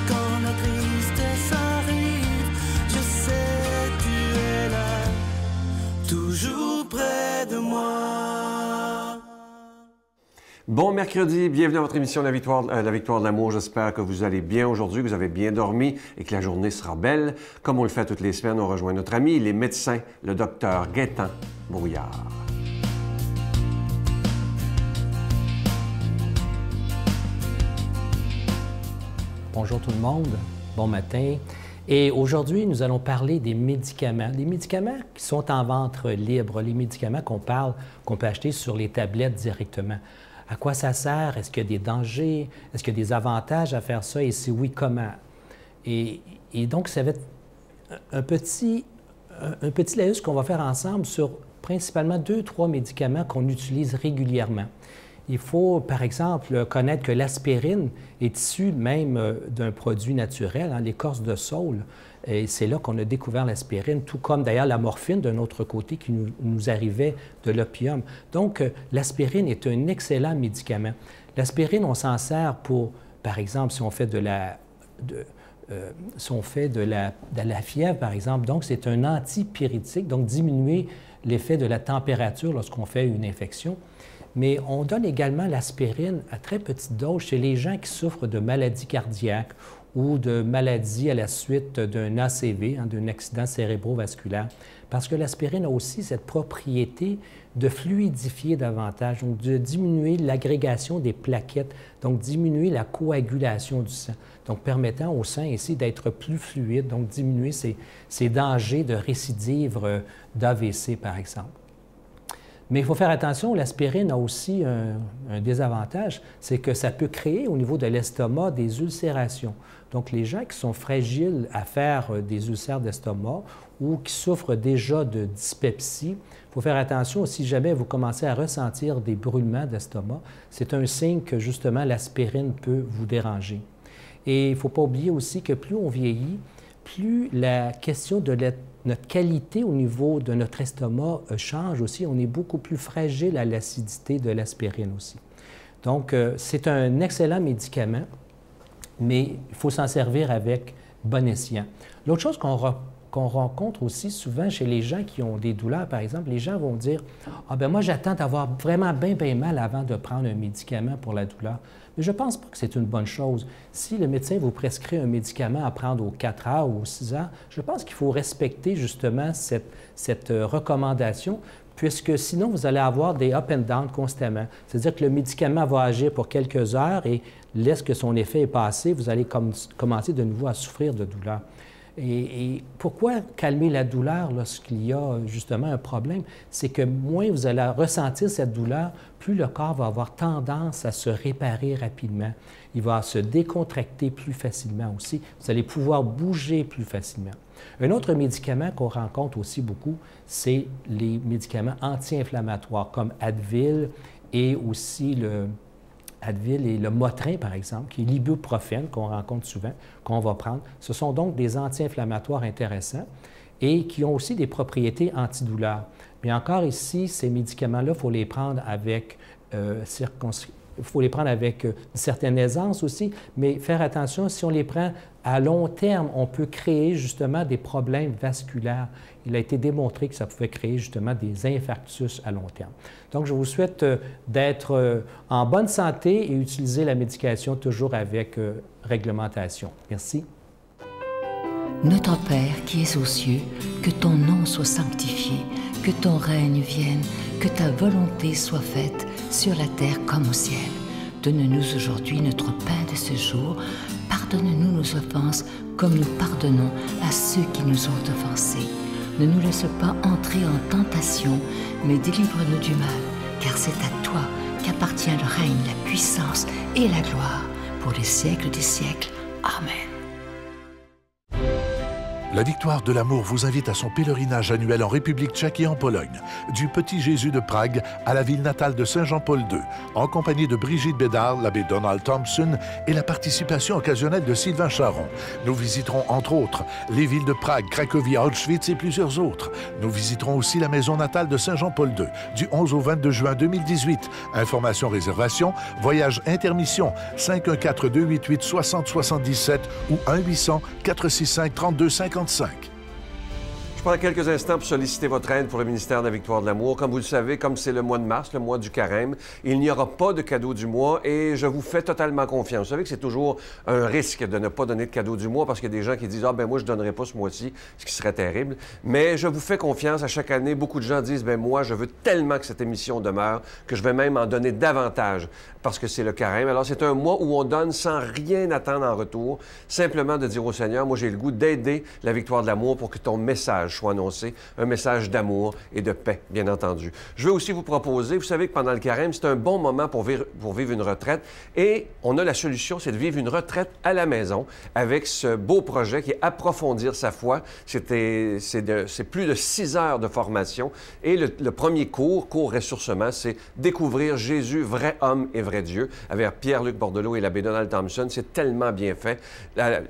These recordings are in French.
quand la tristesse arrive, je sais tu es là, toujours près de moi. Bon mercredi, bienvenue à votre émission La Victoire de l'amour. J'espère que vous allez bien aujourd'hui, que vous avez bien dormi et que la journée sera belle. Comme on le fait toutes les semaines, on rejoint notre ami, il est médecin, le docteur Gaétan Brouillard. Bonjour tout le monde, bon matin. Et aujourd'hui, nous allons parler des médicaments qui sont en vente libre, les médicaments qu'on peut acheter sur les tablettes directement. À quoi ça sert? Est-ce qu'il y a des dangers? Est-ce qu'il y a des avantages à faire ça? Et si oui, comment? Et donc, ça va être un petit laïus qu'on va faire ensemble sur principalement 2-3 médicaments qu'on utilise régulièrement. Il faut, par exemple, connaître que l'aspirine est issue même d'un produit naturel, hein, l'écorce de saule. Et c'est là qu'on a découvert l'aspirine, tout comme d'ailleurs la morphine d'un autre côté qui nous arrivait de l'opium. Donc, l'aspirine est un excellent médicament. L'aspirine, on s'en sert pour, par exemple, si on fait de la fièvre, par exemple, donc c'est un antipyrétique, donc diminuer l'effet de la température lorsqu'on fait une infection. Mais on donne également l'aspirine à très petite dose chez les gens qui souffrent de maladies cardiaques ou de maladies à la suite d'un ACV, hein, d'un accident cérébrovasculaire, parce que l'aspirine a aussi cette propriété de fluidifier davantage, donc de diminuer l'agrégation des plaquettes, donc diminuer la coagulation du sang, donc permettant au sang ici d'être plus fluide, donc diminuer ces dangers de récidive d'AVC, par exemple. Mais il faut faire attention, l'aspirine a aussi un désavantage, c'est que ça peut créer au niveau de l'estomac des ulcérations. Donc, les gens qui sont fragiles à faire des ulcères d'estomac ou qui souffrent déjà de dyspepsie, il faut faire attention, si jamais vous commencez à ressentir des brûlements d'estomac, c'est un signe que justement l'aspirine peut vous déranger. Et il ne faut pas oublier aussi que plus on vieillit, plus la question de notre qualité au niveau de notre estomac change aussi. On est beaucoup plus fragile à l'acidité de l'aspirine aussi. Donc, c'est un excellent médicament, mais il faut s'en servir avec bon escient. L'autre chose qu'on rencontre aussi souvent chez les gens qui ont des douleurs, par exemple, les gens vont dire « Ah ben moi, j'attends d'avoir vraiment bien mal avant de prendre un médicament pour la douleur. » Mais je ne pense pas que c'est une bonne chose. Si le médecin vous prescrit un médicament à prendre aux 4 heures ou aux 6 heures, je pense qu'il faut respecter justement cette recommandation, puisque sinon, vous allez avoir des up and down constamment. C'est-à-dire que le médicament va agir pour quelques heures et lorsque son effet est passé, vous allez commencer de nouveau à souffrir de douleur. Et pourquoi calmer la douleur lorsqu'il y a justement un problème? C'est que moins vous allez ressentir cette douleur, plus le corps va avoir tendance à se réparer rapidement. Il va se décontracter plus facilement aussi. Vous allez pouvoir bouger plus facilement. Un autre médicament qu'on rencontre aussi beaucoup, c'est les médicaments anti-inflammatoires comme Advil et aussi le Motrin, par exemple, qui est l'ibuprofène qu'on rencontre souvent, qu'on va prendre. Ce sont donc des anti-inflammatoires intéressants et qui ont aussi des propriétés antidouleurs. Mais encore ici, ces médicaments-là, il faut les prendre avec une certaine aisance aussi, mais faire attention, si on les prend à long terme, on peut créer justement des problèmes vasculaires. Il a été démontré que ça pouvait créer justement des infarctus à long terme. Donc, je vous souhaite d'être en bonne santé et utiliser la médication toujours avec réglementation. Merci. Notre Père qui es aux cieux, que ton nom soit sanctifié, que ton règne vienne, que ta volonté soit faite sur la terre comme au ciel. Donne-nous aujourd'hui notre pain de ce jour. Pardonne-nous nos offenses comme nous pardonnons à ceux qui nous ont offensés. Ne nous laisse pas entrer en tentation, mais délivre-nous du mal, car c'est à toi qu'appartient le règne, la puissance et la gloire pour les siècles des siècles. Amen. La Victoire de l'amour vous invite à son pèlerinage annuel en République tchèque et en Pologne, du Petit Jésus de Prague à la ville natale de Saint-Jean-Paul II, en compagnie de Brigitte Bédard, l'abbé Donald Thompson et la participation occasionnelle de Sylvain Charon. Nous visiterons entre autres les villes de Prague, Cracovie, Auschwitz et plusieurs autres. Nous visiterons aussi la maison natale de Saint-Jean-Paul II, du 11 au 22 juin 2018. Informations, réservations, voyage intermission, 514-288-6077 ou 1-800-465-3255. Je prends quelques instants pour solliciter votre aide pour le ministère de la Victoire de l'amour. Comme vous le savez, comme c'est le mois de mars, le mois du carême, il n'y aura pas de cadeau du mois et je vous fais totalement confiance. Vous savez que c'est toujours un risque de ne pas donner de cadeau du mois parce qu'il y a des gens qui disent « Ah, ben moi, je ne donnerai pas ce mois-ci », ce qui serait terrible. Mais je vous fais confiance à chaque année. Beaucoup de gens disent « Ben moi, je veux tellement que cette émission demeure que je vais même en donner davantage parce que c'est le carême. » Alors, c'est un mois où on donne sans rien attendre en retour, simplement de dire au Seigneur « Moi, j'ai le goût d'aider la Victoire de l'amour pour que ton message soit annoncé, un message d'amour et de paix, bien entendu. » Je veux aussi vous proposer, vous savez que pendant le carême, c'est un bon moment pour vivre une retraite et on a la solution, c'est de vivre une retraite à la maison avec ce beau projet qui est Approfondir sa foi. C'est plus de 6 heures de formation et le premier cours ressourcement, c'est Découvrir Jésus, vrai homme et vrai Dieu, avec Pierre-Luc Bordelot et l'abbé Donald Thompson. C'est tellement bien fait.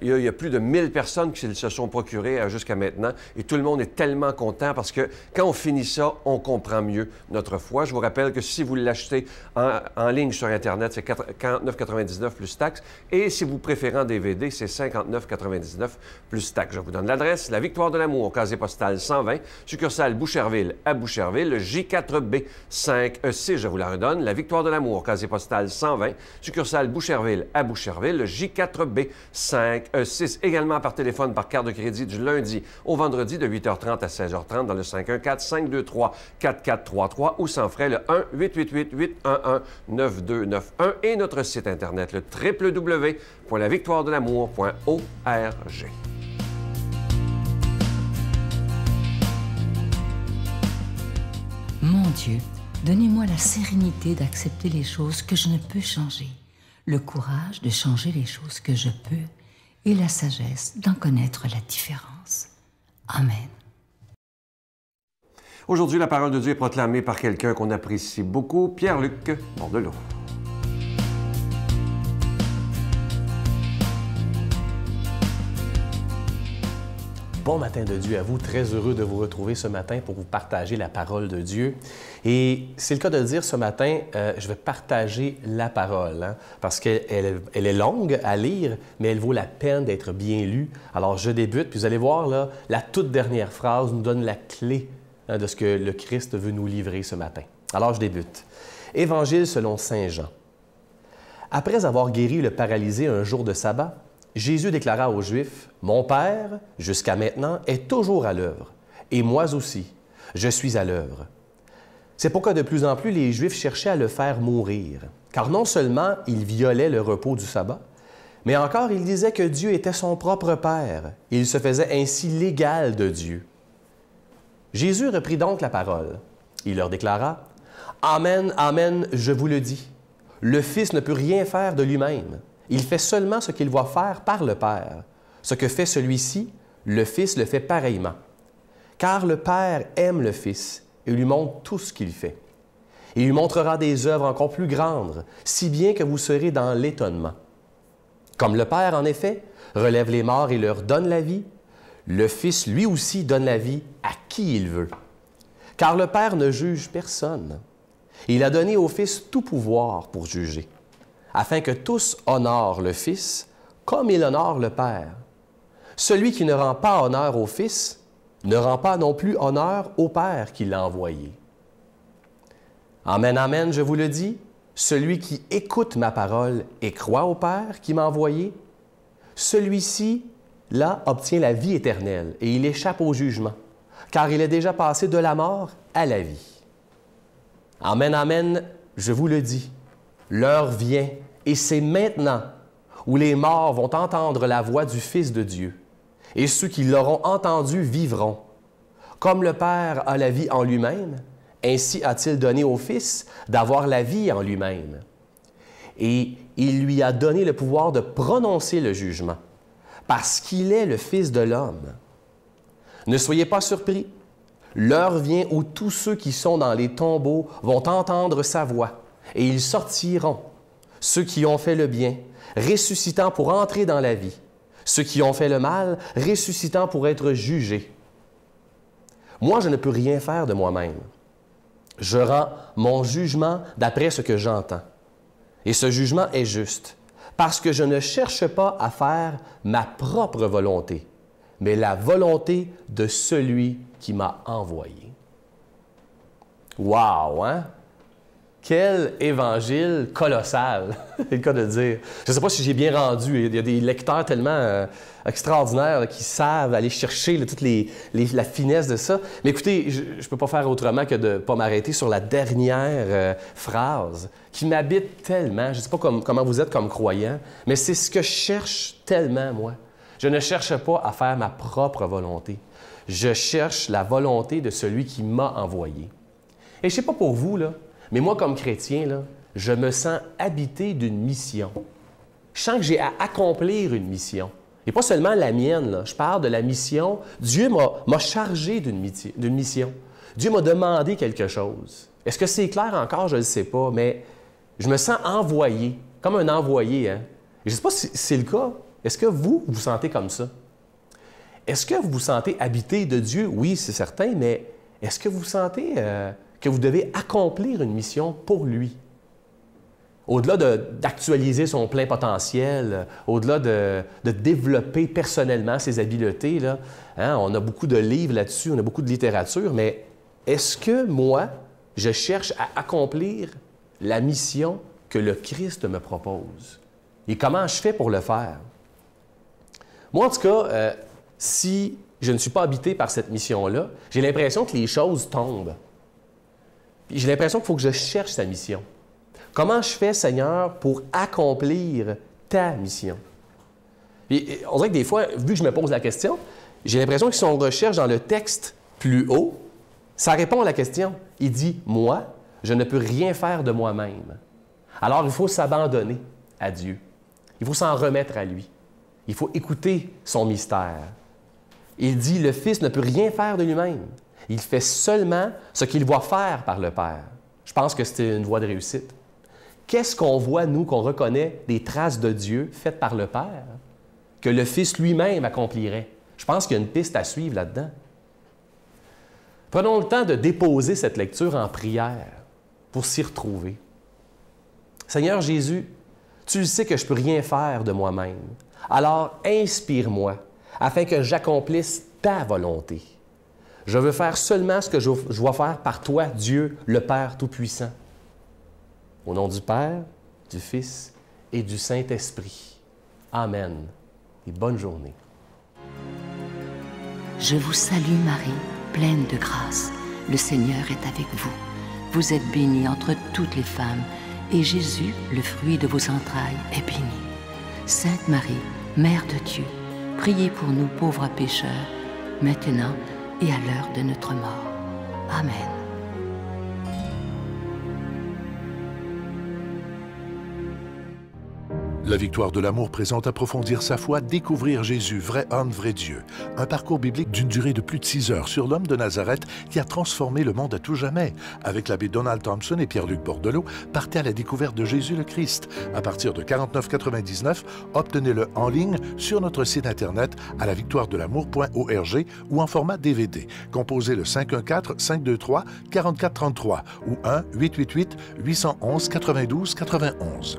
Il y a plus de 1000 personnes qui se sont procurées jusqu'à maintenant et tout le monde est tellement content parce que quand on finit ça, on comprend mieux notre foi. Je vous rappelle que si vous l'achetez en ligne sur Internet, c'est 49,99 plus taxes. Et si vous préférez en DVD, c'est 59,99 plus taxes. Je vous donne l'adresse. La Victoire de l'amour, casier postal 120, succursale Boucherville à Boucherville, le J4B 5E6. Je vous la redonne. La Victoire de l'amour, casier postal 120, succursale Boucherville à Boucherville, le J4B 5E6. Également par téléphone, par carte de crédit du lundi au vendredi de 8h30 à 16h30 dans le 514-523-4433 ou sans frais le 1-888-811-9291 et notre site Internet le www.lavictoiredelamour.org. Mon Dieu, donnez-moi la sérénité d'accepter les choses que je ne peux changer, le courage de changer les choses que je peux et la sagesse d'en connaître la différence. Amen. Aujourd'hui, la parole de Dieu est proclamée par quelqu'un qu'on apprécie beaucoup, Pierre-Luc Bordelot. Bon matin de Dieu à vous, très heureux de vous retrouver ce matin pour vous partager la parole de Dieu. Et c'est le cas de le dire ce matin, je vais partager la parole, parce qu'elle est longue à lire, mais elle vaut la peine d'être bien lue. Alors je débute, puis vous allez voir, là, la toute dernière phrase nous donne la clé de ce que le Christ veut nous livrer ce matin. Alors je débute. Évangile selon Saint Jean. Après avoir guéri le paralysé un jour de sabbat, Jésus déclara aux Juifs, « Mon Père, jusqu'à maintenant, est toujours à l'œuvre, et moi aussi, je suis à l'œuvre. » C'est pourquoi de plus en plus les Juifs cherchaient à le faire mourir, car non seulement il violait le repos du sabbat, mais encore il disait que Dieu était son propre Père, et il se faisait ainsi l'égal de Dieu. Jésus reprit donc la parole. Il leur déclara, « Amen, amen, je vous le dis, le Fils ne peut rien faire de lui-même. Il fait seulement ce qu'il voit faire par le Père. Ce que fait celui-ci, le Fils le fait pareillement. Car le Père aime le Fils et lui montre tout ce qu'il fait. Il lui montrera des œuvres encore plus grandes, si bien que vous serez dans l'étonnement. Comme le Père, en effet, relève les morts et leur donne la vie, le Fils lui aussi donne la vie à qui il veut. Car le Père ne juge personne. Il a donné au Fils tout pouvoir pour juger, afin que tous honorent le Fils comme il honore le Père. Celui qui ne rend pas honneur au Fils ne rend pas non plus honneur au Père qui l'a envoyé. Amen, amen, je vous le dis, celui qui écoute ma parole et croit au Père qui m'a envoyé, celui-ci, là, obtient la vie éternelle et il échappe au jugement, car il est déjà passé de la mort à la vie. Amen, amen, je vous le dis, l'heure vient, et c'est maintenant, où les morts vont entendre la voix du Fils de Dieu, et ceux qui l'auront entendu vivront. Comme le Père a la vie en lui-même, ainsi a-t-il donné au Fils d'avoir la vie en lui-même. Et il lui a donné le pouvoir de prononcer le jugement, parce qu'il est le Fils de l'homme. Ne soyez pas surpris. L'heure vient où tous ceux qui sont dans les tombeaux vont entendre sa voix, et ils sortiront, ceux qui ont fait le bien, ressuscitant pour entrer dans la vie, ceux qui ont fait le mal, ressuscitant pour être jugés. Moi, je ne peux rien faire de moi-même. Je rends mon jugement d'après ce que j'entends. Et ce jugement est juste, parce que je ne cherche pas à faire ma propre volonté, mais la volonté de celui qui m'a envoyé. Wow, hein? Quel évangile colossal, c'est le cas de dire. Je ne sais pas si j'ai bien rendu. Il y a des lecteurs tellement extraordinaires là, qui savent aller chercher là, toute la finesse de ça. Mais écoutez, je ne peux pas faire autrement que de ne pas m'arrêter sur la dernière phrase qui m'habite tellement. Je ne sais pas comment vous êtes comme croyant, mais c'est ce que je cherche tellement, moi. Je ne cherche pas à faire ma propre volonté. Je cherche la volonté de celui qui m'a envoyé. Et je ne sais pas pour vous, là, mais moi, comme chrétien, là, je me sens habité d'une mission. Je sens que j'ai à accomplir une mission. Et pas seulement la mienne, là. Je parle de la mission. Dieu m'a chargé d'une mission. Dieu m'a demandé quelque chose. Est-ce que c'est clair encore? Je ne le sais pas, mais je me sens envoyé, comme un envoyé. Hein? Je ne sais pas si c'est le cas. Est-ce que vous vous sentez comme ça? Est-ce que vous vous sentez habité de Dieu? Oui, c'est certain, mais est-ce que vous sentez que vous devez accomplir une mission pour lui? Au-delà d'actualiser son plein potentiel, au-delà de développer personnellement ses habiletés, là, hein, on a beaucoup de livres là-dessus, on a beaucoup de littérature, mais est-ce que moi, je cherche à accomplir la mission que le Christ me propose? Et comment je fais pour le faire? Moi, en tout cas, si je ne suis pas habité par cette mission-là, j'ai l'impression que les choses tombent. Puis j'ai l'impression qu'il faut que je cherche sa mission. Comment je fais, Seigneur, pour accomplir ta mission? Puis on dirait que des fois, vu que je me pose la question, j'ai l'impression que si on recherche dans le texte plus haut, ça répond à la question. Il dit « Moi, je ne peux rien faire de moi-même. » Alors, il faut s'abandonner à Dieu. Il faut s'en remettre à lui. Il faut écouter son mystère. Il dit, le Fils ne peut rien faire de lui-même. Il fait seulement ce qu'il voit faire par le Père. Je pense que c'est une voie de réussite. Qu'est-ce qu'on voit, nous, qu'on reconnaît des traces de Dieu faites par le Père, que le Fils lui-même accomplirait? Je pense qu'il y a une piste à suivre là-dedans. Prenons le temps de déposer cette lecture en prière pour s'y retrouver. Seigneur Jésus, tu sais que je ne peux rien faire de moi-même. Alors, inspire-moi afin que j'accomplisse ta volonté. Je veux faire seulement ce que je dois faire par toi, Dieu, le Père Tout-Puissant. Au nom du Père, du Fils et du Saint-Esprit. Amen. Et bonne journée. Je vous salue Marie, pleine de grâce. Le Seigneur est avec vous. Vous êtes bénie entre toutes les femmes, et Jésus, le fruit de vos entrailles, est béni. Sainte Marie, Mère de Dieu, priez pour nous pauvres pécheurs, maintenant et à l'heure de notre mort. Amen. La victoire de l'amour présente Approfondir sa foi, découvrir Jésus, vrai homme, vrai Dieu. Un parcours biblique d'une durée de plus de 6 heures sur l'homme de Nazareth qui a transformé le monde à tout jamais. Avec l'abbé Donald Thompson et Pierre-Luc Bordelot, partez à la découverte de Jésus le Christ. À partir de 49,99, obtenez-le en ligne sur notre site Internet à lavictoiredelamour.org ou en format DVD. Composez le 514-523-4433 ou 1-888-811-92-91.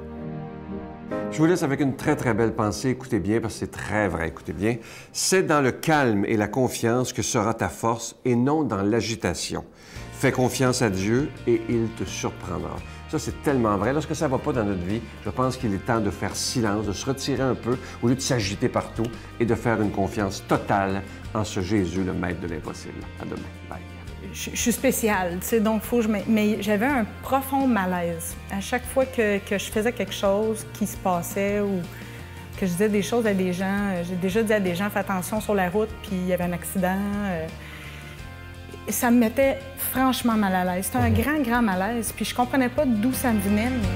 Je vous laisse avec une très, très belle pensée. Écoutez bien, parce que c'est très vrai. Écoutez bien. C'est dans le calme et la confiance que sera ta force et non dans l'agitation. Fais confiance à Dieu et il te surprendra. Ça, c'est tellement vrai. Lorsque ça ne va pas dans notre vie, je pense qu'il est temps de faire silence, de se retirer un peu au lieu de s'agiter partout et de faire une confiance totale en ce Jésus, le maître de l'impossible. À demain. Bye. Je suis spéciale, tu sais, donc mais j'avais un profond malaise. À chaque fois que je faisais quelque chose qui se passait ou que je disais des choses à des gens, j'ai déjà dit à des gens, fais attention sur la route, puis il y avait un accident. Ça me mettait franchement mal à l'aise. C'était un grand, grand malaise, puis je comprenais pas d'où ça me venait. Mais...